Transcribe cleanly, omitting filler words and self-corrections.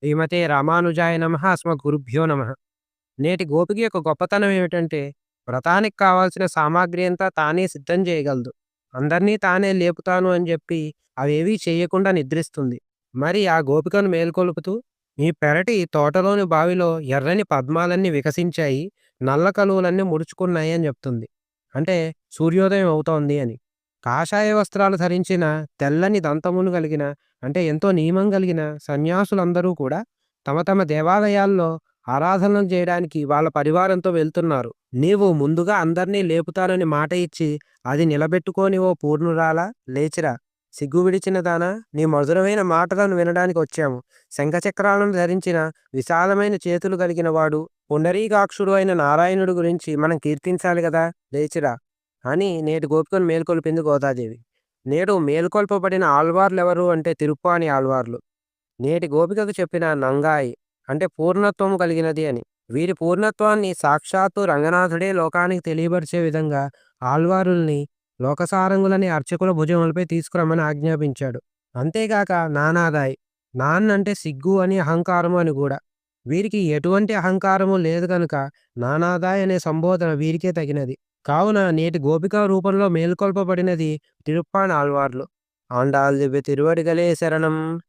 శ్రీమతే రామానుజాయ నమః. అస్మద్గురుభ్యో నమః. నేటి గోపిక యొక్క గొప్పతనం ఏమిటంటే, వ్రతానికి కావాల్సిన సామాగ్రి అంతా తానే సిద్ధం చేయగలదు. అందరినీ తానే లేపుతాను అని చెప్పి అవేవీ చేయకుండా నిద్రిస్తుంది. మరి ఆ గోపికను మేల్కొలుపుతూ, "మీ పెరటి తోటలోని బావిలో ఎర్రని పద్మాలన్నీ వికసించాయి. నల్ల కలువలన్నీ ముడుచుకున్నాయి" అని చెప్తుంది. అంటే సూర్యోదయం అవుతోంది అని. కాషాయ వస్త్రాలు ధరించిన తెల్లని దంతములు కలిగిన అంటే ఎంతో నియమం కలిగిన సన్యాసులందరూ కూడా తమ తమ దేవాలయాల్లో ఆరాధనలు చేయడానికి వాళ్ళ పరివారంతో వెళ్తున్నారు. నీవు ముందుగా అందరినీ లేపుతానని మాట ఇచ్చి అది నిలబెట్టుకోని ఓ పూర్ణురాలా, లేచిరా. సిగ్గు విడిచిన దానా, నీ మధురమైన మాటలను వినడానికి వచ్చాము. శంఖచక్రాలను ధరించిన విశాలమైన చేతులు కలిగిన వాడు, పుండరీకాక్షుడు అయిన నారాయణుడు గురించి మనం కీర్తించాలి కదా, లేచిరా అని నేటి గోపికను మేల్కొల్పింది గోదాదేవి. నేడు మేల్కొల్పబడిన ఆళ్వార్లెవరు అంటే తిరుప్పాని ఆళ్వార్లు. నేటి గోపికకు చెప్పిన నంగాయి అంటే పూర్ణత్వము కలిగినది అని. వీరి పూర్ణత్వాన్ని సాక్షాత్తు రంగనాథుడే లోకానికి తెలియపరిచే విధంగా ఆళ్వారుల్ని లోకసారంగులని అర్చకుల భుజములపై తీసుకురమ్మని ఆజ్ఞాపించాడు. అంతేగాక నానాదాయ్, నాన్ అంటే సిగ్గు అని అహంకారము అని కూడా. వీరికి ఎటువంటి అహంకారము లేదు కనుక నానాదాయ్ అనే సంబోధన వీరికే తగినది. కావున నేటి గోపికా రూపంలో మేల్కొల్పబడినది తిరుప్పాన్ ఆళ్వార్లు. ఆండాళ్ దివ్య తిరువడిగలే శరణం.